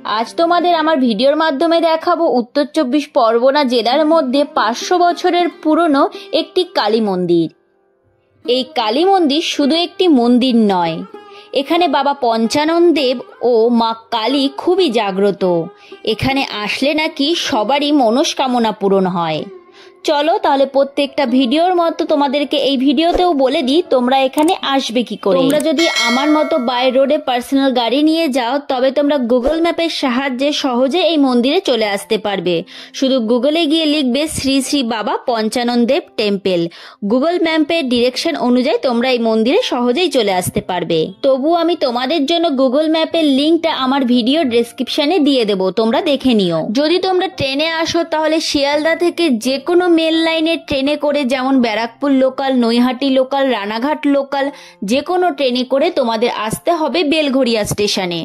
আজ তোমাদের আমার ভিডিওর মাধ্যমে দেখাবো উত্তর ২৪ পরগনা জেলার মধ্যে ৫০০ বছরের পুরনো একটি কালী মন্দির। এই কালী মন্দির শুধু একটি মন্দির নয়, এখানে বাবা পঞ্চানন দেব ও মা কালী খুবই জাগ্রত। এখানে আসলে নাকি সবারই মনস্কামনা পূরণ হয়। চলো তাহলে প্রত্যেকটা ভিডিওর মতো তোমাদেরকে এই ভিডিওতেও বলে দিই তোমরা এখানে আসবে কি করে। তোমরা যদি আমার মতো বাই রোডে পার্সোনাল গাড়ি নিয়ে যাও তবে তোমরা গুগল ম্যাপের সাহায্যে সহজে এই মন্দিরে চলে আসতে পারবে। শুধু গুগলে গিয়ে লিখবে শ্রী শ্রী বাবা পঞ্চানন দেব টেম্পল। গুগল ম্যাপের ডিরেকশন অনুযায়ী তোমরা এই মন্দিরে সহজেই চলে আসতে পারবে। তবু আমি তোমাদের জন্য গুগল ম্যাপের লিঙ্কটা আমার ভিডিও ডেসক্রিপশনে দিয়ে দেবো, তোমরা দেখে নিও। যদি তোমরা ট্রেনে আসো তাহলে শিয়ালদা থেকে যে কোনো মেল লাইনের ট্রেনে করে, যেমন Barrackpore local, Naihati local, Ranaghat local, যে কোনো ট্রেনে করে তোমাদের আসতে হবে বেলঘরিয়া স্টেশনে।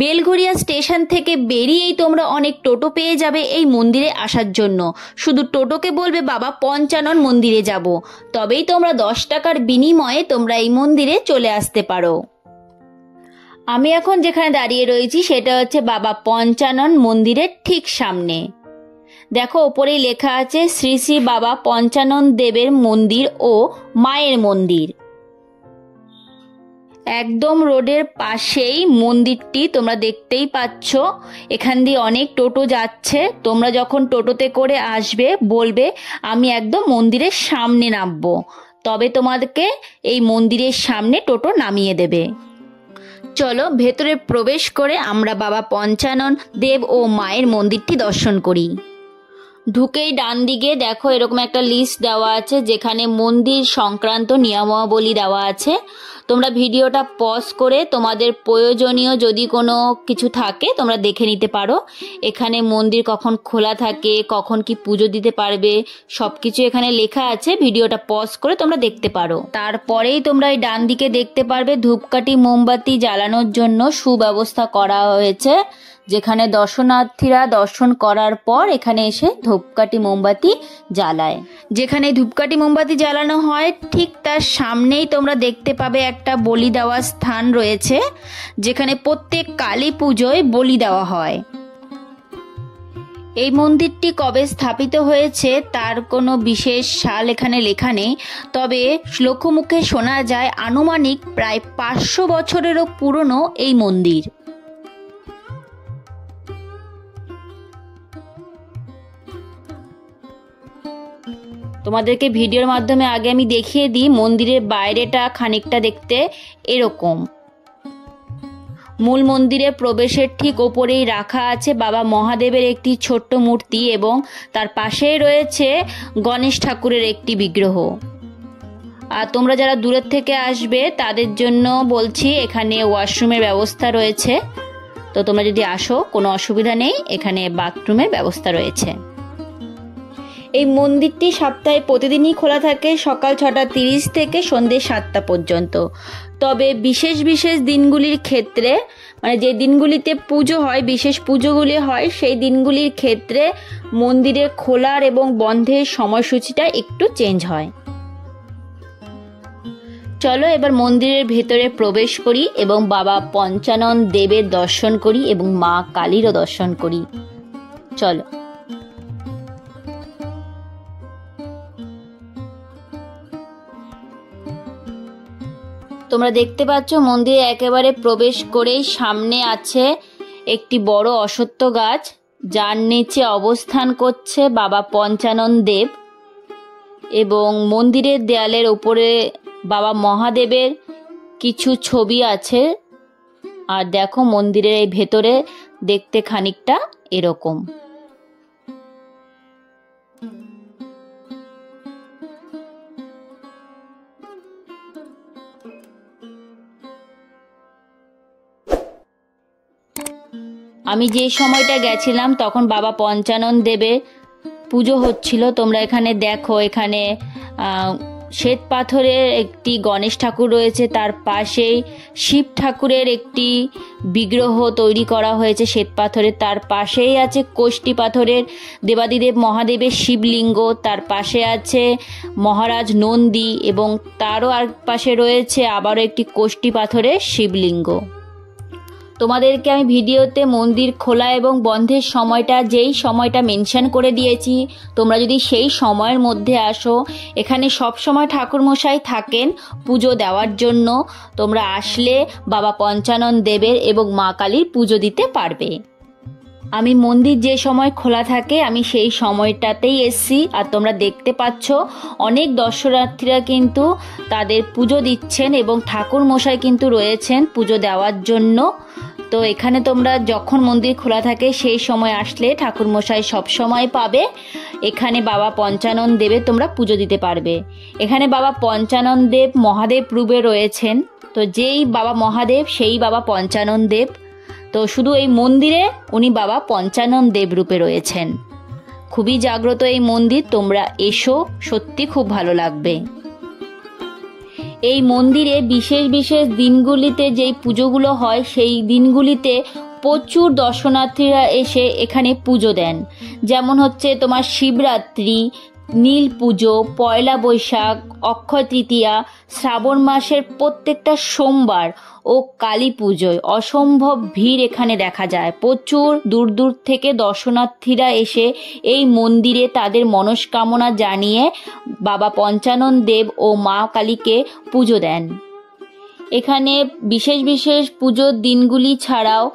বেলঘরিয়া স্টেশন থেকে বেরিয়েই তোমরা অনেক টোটো পেয়ে যাবে এই মন্দিরে আসার জন্য। শুধু টোটোকে বলবে বাবা পঞ্চানন মন্দিরে যাব, তবেই তোমরা ১০ টাকার বিনিময়ে তোমরা এই মন্দিরে চলে আসতে পারো। আমি এখন যেখানে দাঁড়িয়ে রয়েছি সেটা হচ্ছে বাবা পঞ্চানন মন্দিরের ঠিক সামনে। দেখো ওপরেই লেখা আছে শ্রী শ্রী বাবা পঞ্চানন দেবের মন্দির ও মায়ের মন্দির। একদম রোডের পাশেই মন্দিরটি তোমরা দেখতেই পাচ্ছ। এখান দিয়ে অনেক টোটো যাচ্ছে। তোমরা যখন টোটোতে করে আসবে বলবে আমি একদম মন্দিরের সামনে নামবো, তবে তোমাদেরকে এই মন্দিরের সামনে টোটো নামিয়ে দেবে। চলো ভেতরে প্রবেশ করে আমরা বাবা পঞ্চানন দেব ও মায়ের মন্দিরটি দর্শন করি। ঢুকেই ডান দিকে দেখো এরকম একটা লিস্ট দেওয়া আছে যেখানে মন্দির সংক্রান্ত নিয়মাবলী দেওয়া আছে। তোমরা ভিডিওটা পজ করে তোমাদের প্রয়োজনীয় যদি কোনো কিছু থাকে তোমরা দেখে নিতে পারো। এখানে মন্দির কখন খোলা থাকে, কখন কি পুজো দিতে পারবে, সবকিছু এখানে লেখা আছে। ভিডিওটা পজ করে তোমরা দেখতে পারো। তারপরেই তোমরা এই ডান দিকে দেখতে পারবে ধূপকাঠি মোমবাতি জ্বালানোর জন্য সুব্যবস্থা করা হয়েছে, যেখানে দর্শনার্থীরা দর্শন করার পর এখানে এসে ধূপকাঠি মোমবাতি জ্বালায়। যেখানে ধূপকাঠি মোমবাতি জ্বালানো হয় ঠিক তার সামনেই তোমরা দেখতে পাবে একটা বলি দেওয়ার স্থান রয়েছে, যেখানে প্রত্যেক কালী পুজোয় বলি দেওয়া হয়। এই মন্দিরটি কবে স্থাপিত হয়েছে তার কোনো বিশেষ সাল এখানে লেখা নেই, তবে লোকমুখে শোনা যায় আনুমানিক প্রায় ৫০০ বছরেরও পুরনো এই মন্দির। তোমাদেরকে ভিডিওর মাধ্যমে আগে আমি দেখিয়ে দিই মন্দিরের বাইরেটা খানিকটা দেখতে এরকম। মূল মন্দিরে প্রবেশের ঠিক ওপরেই রাখা আছে বাবা মহাদেবের একটি ছোট্ট মূর্তি এবং তার পাশেই রয়েছে গণেশ ঠাকুরের একটি বিগ্রহ। আর তোমরা যারা দূরের থেকে আসবে তাদের জন্য বলছি এখানে ওয়াশরুমের ব্যবস্থা রয়েছে, তো তোমরা যদি আসো কোনো অসুবিধা নেই, এখানে বাথরুমের ব্যবস্থা রয়েছে। এই মন্দিরটি সপ্তাহে প্রতিদিনই খোলা থাকে সকাল ৬:৩০ থেকে সন্ধ্যে ৭টা পর্যন্ত। তবে বিশেষ বিশেষ দিনগুলির ক্ষেত্রে, মানে যে দিনগুলিতে পুজো হয়, বিশেষ পুজোগুলি হয়, সেই দিনগুলির ক্ষেত্রে মন্দিরে খোলার এবং বন্ধের সময়সূচিটা একটু চেঞ্জ হয়। চলো এবার মন্দিরের ভেতরে প্রবেশ করি এবং বাবা পঞ্চানন দেবের দর্শন করি এবং মা কালীরও দর্শন করি। চলো। তোমরা দেখতে পাচ্ছ মন্দিরে একেবারে প্রবেশ করেই সামনে আছে একটি বড় অশ্বত্থ গাছ, যার নিচে অবস্থান করছে বাবা পঞ্চানন দেব এবং মন্দিরের দেয়ালের উপরে বাবা মহাদেবের কিছু ছবি আছে। আর দেখো মন্দিরের এই ভেতরে দেখতে খানিকটা এরকম। আমি যে সময়টা গেছিলাম তখন বাবা পঞ্চানন দেবের পুজো হচ্ছিল। তোমরা এখানে দেখো, এখানে শ্বেত পাথরের একটি গণেশ ঠাকুর রয়েছে, তার পাশেই শিব ঠাকুরের একটি বিগ্রহ তৈরি করা হয়েছে শ্বেত পাথরের, তার পাশেই আছে কোষ্ঠী পাথরের দেবাদিদেব মহাদেবের শিবলিঙ্গ, তার পাশে আছে মহারাজ নন্দী এবং তারও আর পাশে রয়েছে আবারও একটি কোষ্ঠী পাথরের শিবলিঙ্গ। তোমাদেরকে আমি ভিডিওতে মন্দির খোলা এবং বন্ধের সময়টা যেই সময়টা মেনশন করে দিয়েছি, তোমরা যদি সেই সময়ের মধ্যে আসো, এখানে সব সময় ঠাকুরমশাই থাকেন পুজো দেওয়ার জন্য। তোমরা আসলে বাবা পঞ্চানন দেবের এবং মা কালীর পুজো দিতে পারবে। আমি মন্দির যে সময় খোলা থাকে আমি সেই সময়টাতেই এসছি, আর তোমরা দেখতে পাচ্ছ অনেক দর্শনার্থীরা কিন্তু তাদের পুজো দিচ্ছেন এবং ঠাকুর মশাই কিন্তু রয়েছেন পুজো দেওয়ার জন্য। তো এখানে তোমরা যখন মন্দির খোলা থাকে সেই সময় আসলে ঠাকুর মশাই সব সময় পাবে। এখানে বাবা পঞ্চানন দেবে তোমরা পুজো দিতে পারবে। এখানে বাবা পঞ্চানন দেব মহাদেব রূপে রয়েছেন। তো যেই বাবা মহাদেব সেই বাবা পঞ্চানন দেব। তো শুধু এই মন্দিরে উনি বাবা পঞ্চানন দেব রূপে রয়েছেন। খুবই জাগ্রত এই মন্দির, তোমরা এসো, সত্যি খুব ভালো লাগবে। এই মন্দিরে বিশেষ বিশেষ দিনগুলিতে যেই পুজোগুলো হয় সেই দিনগুলিতে প্রচুর দর্শনার্থীরা এসে এখানে পুজো দেন। যেমন হচ্ছে তোমার শিবরাত্রি, নীল পুজো, পয়লা বৈশাখ, অক্ষয় তৃতীয়া, শ্রাবণ মাসের প্রত্যেকটা সোমবার ও কালী পুজোয় অসম্ভব ভিড় এখানে দেখা যায়। প্রচুর দূর দূর থেকে দর্শনার্থীরা এসে এই মন্দিরে তাদের মনস্কামনা জানিয়ে বাবা পঞ্চানন দেব ও মা কালীকে পুজো দেন। এখানে বিশেষ বিশেষ পুজোর দিনগুলি ছাড়াও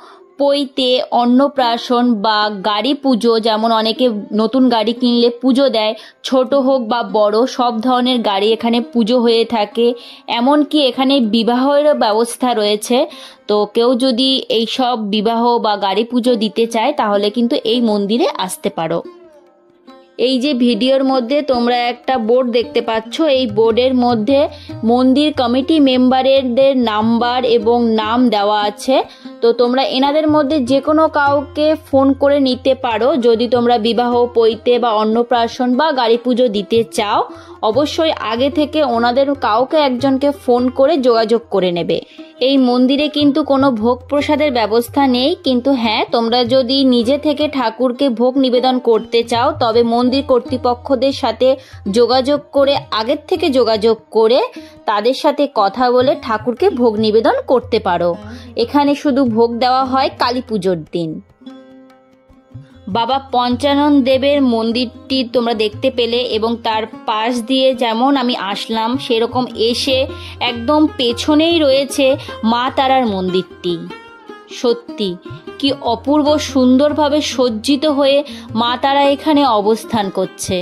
পৈতে, অন্নপ্রাশন বা গাড়ি পুজো, যেমন অনেকে নতুন গাড়ি কিনলে পুজো দেয়, ছোট হোক বা বড় সব ধরনের গাড়ি এখানে পুজো হয়ে থাকে। এমনকি এখানে বিবাহেরও ব্যবস্থা রয়েছে। তো কেউ যদি এইসব বিবাহ বা গাড়ি পুজো দিতে চায় তাহলে কিন্তু এই মন্দিরে আসতে পারো। এই যে ভিডিওর মধ্যে তোমরা একটা বোর্ড দেখতে পাচ্ছ, এই বোর্ডের মধ্যে মন্দির কমিটি মেম্বারদের নাম্বার এবং নাম দেওয়া আছে। তো তোমরা এনাদের মধ্যে যে কোনো কাউকে ফোন করে নিতে পারো যদি তোমরা বিবাহ, পৈতে বা অন্নপ্রাশন বা গাড়ি পুজো দিতে চাও। অবশ্যই আগে থেকে ওনাদের কাউকে একজনকে ফোন করে যোগাযোগ করে নেবে। এই মন্দিরে কিন্তু কোনো ভোগ প্রসাদের ব্যবস্থা নেই, কিন্তু হ্যাঁ, তোমরা যদি নিজে থেকে ঠাকুরকে ভোগ নিবেদন করতে চাও তবে মন্দির কর্তৃপক্ষদের সাথে যোগাযোগ করে, আগের থেকে যোগাযোগ করে তাদের সাথে কথা বলে ঠাকুরকে ভোগ নিবেদন করতে পারো। এখানে শুধু ভোগ দেওয়া হয় কালী পুজোর দিন। বাবা পঞ্চানন দেবের মন্দিরটি তোমরা দেখতে পেলে এবং তার পাশ দিয়ে যেমন আমি আসলাম সেরকম এসে একদম পেছনেই রয়েছে মা তারার মন্দিরটি। সত্যি কি অপূর্ব সুন্দরভাবে সজ্জিত হয়ে মা তারা এখানে অবস্থান করছে।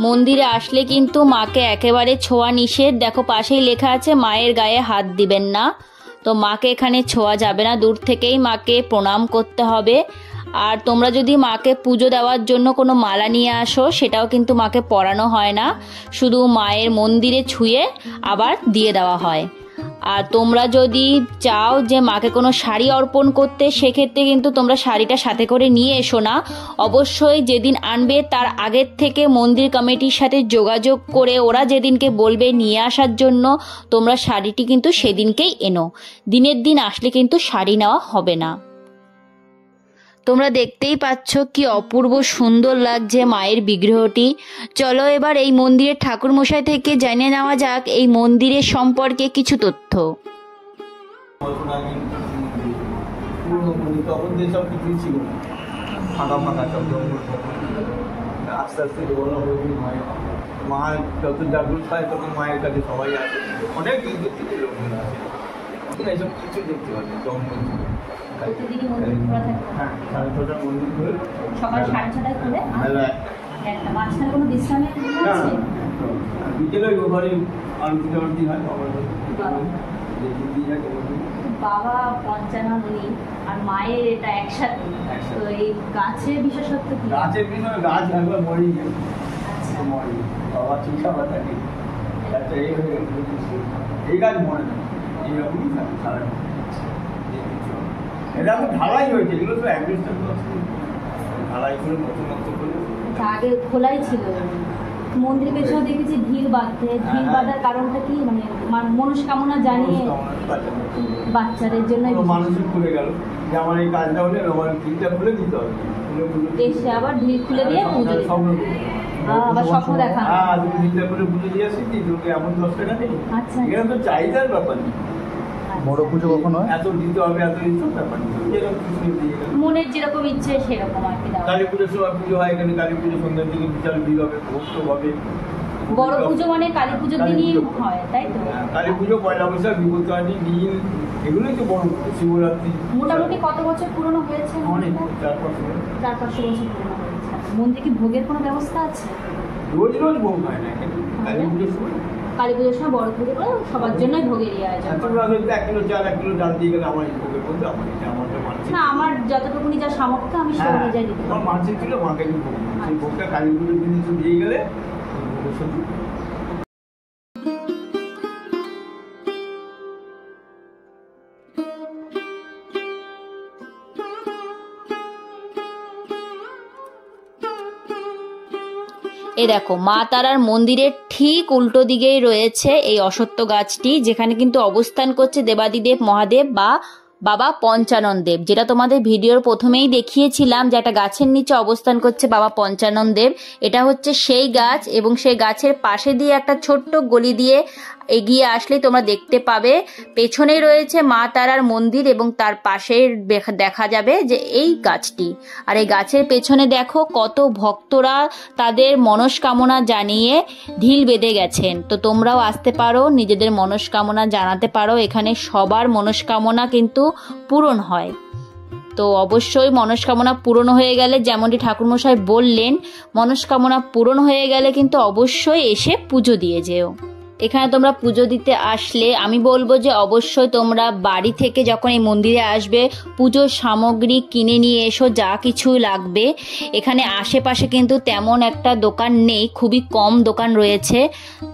মন্দিরে আসলে কিন্তু মাকে একেবারে ছোঁয়া নিষেধ। দেখো পাশেই লেখা আছে মায়ের গায়ে হাত দিবেন না। তো মাকে এখানে ছোঁয়া যাবে না, দূর থেকেই মাকে প্রণাম করতে হবে। আর তোমরা যদি মাকে পুজো দেওয়ার জন্য কোনো মালা নিয়ে আসো সেটাও কিন্তু মাকে পরানো হয় না, শুধু মায়ের মন্দিরে ছুঁয়ে আবার দিয়ে দেওয়া হয়। আর তোমরা যদি চাও যে মাকে কোনো শাড়ি অর্পণ করতে, সেক্ষেত্রে কিন্তু তোমরা শাড়িটা সাথে করে নিয়ে এসো না। অবশ্যই যেদিন আনবে তার আগের থেকে মন্দির কমিটির সাথে যোগাযোগ করে ওরা যেদিনকে বলবে নিয়ে আসার জন্য তোমরা শাড়িটি কিন্তু সেদিনকেই এনো। দিনের দিন আসলে কিন্তু শাড়ি নেওয়া হবে না। তোমরা দেখতেই পাচ্ছ কি অপূর্ব সুন্দর লাগছে মায়ের বিগ্রহটি। চলো এবার এই মন্দিরের ঠাকুর মশাই থেকে জেনে নেওয়া যাক এই মন্দিরের সম্পর্কে কিছু তথ্য। তখন যেসব কিছু ছিল ফাঁকা ফাঁকা সব জঙ্গল, আস্তে আস্তে মা যত জাগ্রত পায় তখন মায়ের কাছে সবাই আসে, অনেক দূর দূর থেকে লোকজন আসে। এইসব কিছু দেখতে পাচ্ছি জঙ্গল। হ্যাঁ, 6:30টার মন্দির খুলে সকাল 6:30টায় খুলে মাঝখানে কোনো বিশ্রামের বিকেলে ওখানে আরতি টারতি হয়। বাবা পঞ্চানন উনি আর মায়ের এটা একসাথে। তো এই গাছের বিশেষত্ব কি? গাছের বিষয় গাছ একবার মরেই যায়, মরে বাবা চিকিৎসা থাকে। আচ্ছা, এই হয়ে গেল, এই গাছ মরে না, এইরকমই থাকে সারা। এটা তো ঢালাই হয়েছে, এগুলো তো অ্যাডমিনিস্ট্রেশন ঢালাই করে নতুন নতুন করে। আগে খোলাই ছিল মন্দিরের পেছনে, দেখেছি ঢিল বাঁধতে। ঢিল বাঁধার কারণটা কি? মানে মনস্কামনা জানিয়ে বাচ্চাদের জন্য মানুষের খুলে গেল যে আমার এই কাজটা হলে আমার ঢিলটা খুলে দিতে হবে, এসে আবার ঢিল খুলে দিয়ে পুজো আবার স্বপ্ন দেখা। হ্যাঁ, তুমি ঢিলটা করে পুজো দিয়ে আসি কি তোকে এমন 10 টাকা নেই। আচ্ছা, এখানে তো চাহিদার ব্যাপার নেই, বড় পুজো কখন হয়? এত দিতে হবে এত দিতে ব্যাপার নেই। যেরকম কিছু দিয়ে গেলে। মনের যেরকম ইচ্ছে সেরকম আর কি দেওয়া। কালী পুজোর সময় পুজো হয় এখানে, কালী পুজো সন্ধ্যার দিকে বিশাল ভিড় হবে, ভোগ তো হবে। বড় পুজো মানে কালী পুজোর দিনই হয়, তাই তো? কালী পুজো, পয়লা বৈশাখ, বিপত্তানি, নীল, এগুলোই তো বড় পুজো। শিবরাত্রি। মোটামুটি কত বছর পুরনো হয়েছে? অনেক 4-5 বছর। 400-500 বছর পুরনো হয়েছে। মন্দিরে কি ভোগের কোনো ব্যবস্থা আছে? রোজ রোজ ভোগ হয় না এখানে। কালী পুজোর সময় কালী পুজোর সময় বড় পুজো করে সবার জন্যই ভোগের আয়োজন। তোমরা হয়তো 1 কিলো চাল 1 কিলো ডাল দিয়ে গেলে আমার ভোগের বলতে আমারটা মানছি না, আমার যতটুকুনি যা সামর্থ্য আমি সব অনুযায়ী দিতে আমার পারি। মানছি ছিল মাকে আমি ভোগ দিই। সেই ভোগটা কালী পুজোর দিন একটু দিয়ে গেলে ভোগের সত্যি। এই দেখো, মা তারার মন্দিরের ঠিক উল্টো দিকেই রয়েছে এই অশ্বত্থ গাছটি, যেখানে কিন্তু অবস্থান করছে দেবাদিদেব মহাদেব বা বাবা পঞ্চানন দেব, যেটা তোমাদের ভিডিওর প্রথমেই দেখিয়েছিলাম যে একটা গাছের নিচে অবস্থান করছে বাবা পঞ্চানন দেব। এটা হচ্ছে সেই গাছ, এবং সেই গাছের পাশে দিয়ে একটা ছোট্ট গলি দিয়ে এগিয়ে আসলেই তোমরা দেখতে পাবে পেছনেই রয়েছে মা তারার মন্দির, এবং তার পাশে দেখা যাবে যে এই গাছটি। আর এই গাছের পেছনে দেখো কত ভক্তরা তাদের মনস্কামনা জানিয়ে ঢিল বেঁধে গেছেন। তো তোমরাও আসতে পারো, নিজেদের মনস্কামনা জানাতে পারো। এখানে সবার মনস্কামনা কিন্তু পূরণ হয়। তো অবশ্যই মনস্কামনা পূরণ হয়ে গেলে, যেমনটি ঠাকুরমশাই বললেন, মনস্কামনা পূরণ হয়ে গেলে কিন্তু অবশ্যই এসে পুজো দিয়ে যেও। এখানে তোমরা পুজো দিতে আসলে আমি বলবো যে অবশ্যই তোমরা বাড়ি থেকে যখন এই মন্দিরে আসবে পুজোর সামগ্রী কিনে নিয়ে এসো, যা কিছু লাগবে। এখানে আশেপাশে কিন্তু তেমন একটা দোকান নেই, খুবই কম দোকান রয়েছে।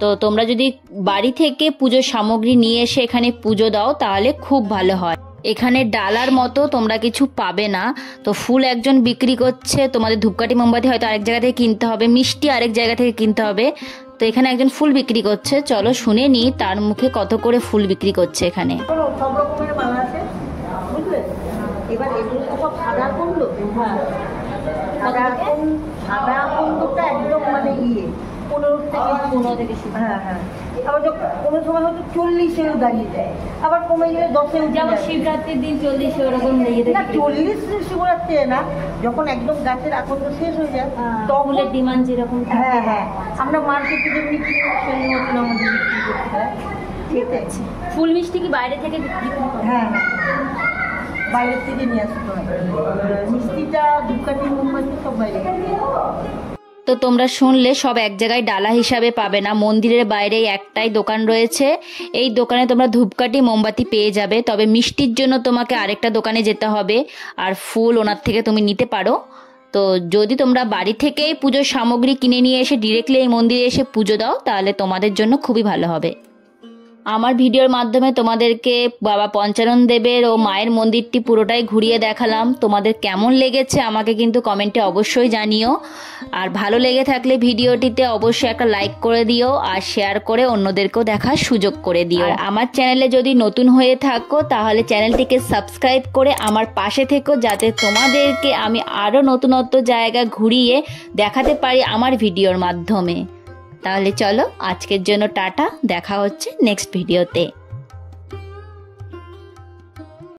তো তোমরা যদি বাড়ি থেকে পুজোর সামগ্রী নিয়ে এসে এখানে পুজো দাও তাহলে খুব ভালো হয়। এখানে ডালার মতো তোমরা কিছু পাবে না। তো ফুল একজন বিক্রি করছে, তোমাদের ধূপকাঠি মোমবাতি হয়তো আরেক জায়গা থেকে কিনতে হবে, মিষ্টি আরেক জায়গা থেকে কিনতে হবে। তো এখানে একজন ফুল বিক্রি করছে, চলো শুনে নি তার মুখে কত করে ফুল বিক্রি করছে এখানে। সব রকমের মালা আছে, বুঝলে? এবার এগুলো তো সব সাদা কুমড়ো। হ্যাঁ, সাদা কুমড়োটা একদম মানে 15 থেকে শুরু। হ্যাঁ হ্যাঁ, আবার কোনো সময় হয়তো 40-এও দাঁড়িয়ে যায়, আবার কমে গেলে 10-এও। যেমন শিবরাত্রির দিন 40 ওরকম না, 40 শিবরাত্রি না, যখন একদম গাছের আকন্দ শেষ হয়ে যায় তখন ডিমান্ড যেরকম। হ্যাঁ হ্যাঁ, আমরা মার্কেটে যেমনি কিনি সেই মতন আমাদের বিক্রি করতে হয়। ঠিক আছে। ফুল মিষ্টি কি বাইরে থেকে বিক্রি করতে হয়? হ্যাঁ হ্যাঁ, বাইরের থেকে নিয়ে আসতে হয়। মিষ্টিটা, ধূপকাঠি, মোমবাতি সব বাইরে। তো তোমরা শুনলে, সব এক জায়গায় ডালা হিসাবে পাবে না। মন্দিরের বাইরে একটাই দোকান রয়েছে, এই দোকানে তোমরা ধূপকাঠি মোমবাতি পেয়ে যাবে। তবে মিষ্টির জন্য তোমাকে আরেকটা দোকানে যেতে হবে, আর ফুল ওনার থেকে তুমি নিতে পারো। তো যদি তোমরা বাড়ি থেকেই পুজোর সামগ্রী কিনে নিয়ে এসে ডিরেক্টলি এই মন্দিরে এসে পুজো দাও তাহলে তোমাদের জন্য খুবই ভালো হবে। আমার ভিডিওর মাধ্যমে তোমাদেরকে বাবা পঞ্চানন দেবের ও মায়ের মন্দিরটি পুরোটাই ঘুরিয়ে দেখালাম। তোমাদের কেমন লেগেছে আমাকে কিন্তু কমেন্টে অবশ্যই জানিও। আর ভালো লেগে থাকলে ভিডিওটিতে অবশ্যই একটা লাইক করে দিও, আর শেয়ার করে অন্যদেরকেও দেখার সুযোগ করে দিও। আর আমার চ্যানেলে যদি নতুন হয়ে থাকো তাহলে চ্যানেলটিকে সাবস্ক্রাইব করে আমার পাশে থেকো, যাতে তোমাদেরকে আমি আরও নতুনত্ব জায়গা ঘুরিয়ে দেখাতে পারি আমার ভিডিওর মাধ্যমে। তাহলে চলো আজকের জন্য টাটা, দেখা হচ্ছে নেক্সট ভিডিওতে।